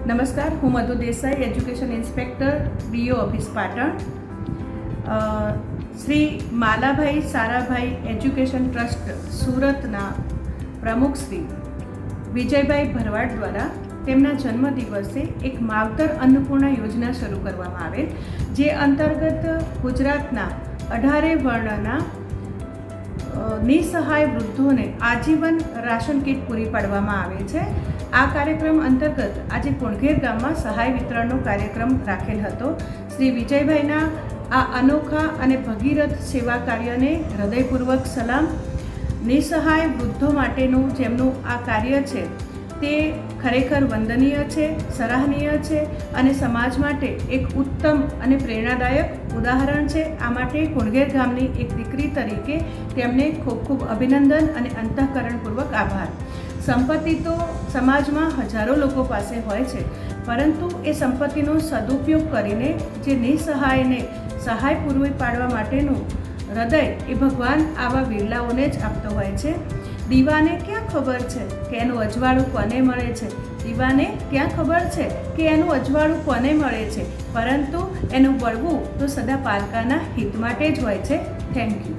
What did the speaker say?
નમસ્કાર, હું Madhu Desai, education inspector, DO office Patan. Shri Malabhai Sarabhai education trust સુરતના પ્રમુખ શ્રી વિજયભાઈ ભરવાડ દ્વારા તેમના જન્મદિવસે એક માવતર અન્નપૂર્ણા યોજના શરૂ કરવામાં આવેલ, જે અંતર્ગત ગુજરાતના 18 વર્ણના નિસહાય વૃદ્ધોને આજીવન રાશન કીટ પૂરી પાડવામાં આવે છે. આ કાર્યક્રમ અંતર્ગત આજે કોણઘેર ગામમાં સહાય વિતરણનો કાર્યક્રમ રાખેલ હતો. શ્રી વિજયભાઈના આ અનોખા અને ભગીરથ સેવા કાર્યને હૃદયપૂર્વક સલામ. નિસહાય વૃદ્ધો માટેનું જેમનું આ કાર્ય છે તે ખરેખર વંદનીય છે, સરાહનીય છે અને સમાજ માટે એક ઉત્તમ અને પ્રેરણાદાયક ઉદાહરણ છે. આ માટે કોણઘેર ગામની એક દીકરી તરીકે તેમને ખૂબ ખૂબ અભિનંદન અને અંતઃકરણપૂર્વક આભાર. સંપત્તિ તો સમાજમાં હજારો લોકો પાસે હોય છે, પરંતુ એ સંપત્તિનો સદુપયોગ કરીને જે નિસહાયને સહાય પૂરી પાડવા માટેનું હૃદય એ ભગવાન આવા વિરલાઓને જ આપતો હોય છે. દીવાને ક્યાં ખબર છે કે એનું અજવાળું કોને મળે છે? દીવાને ક્યાં ખબર છે કે એનું અજવાળું કોને મળે છે? પરંતુ એનું બળવું તો સદા પારકાના હિત માટે જ હોય છે. Thank you.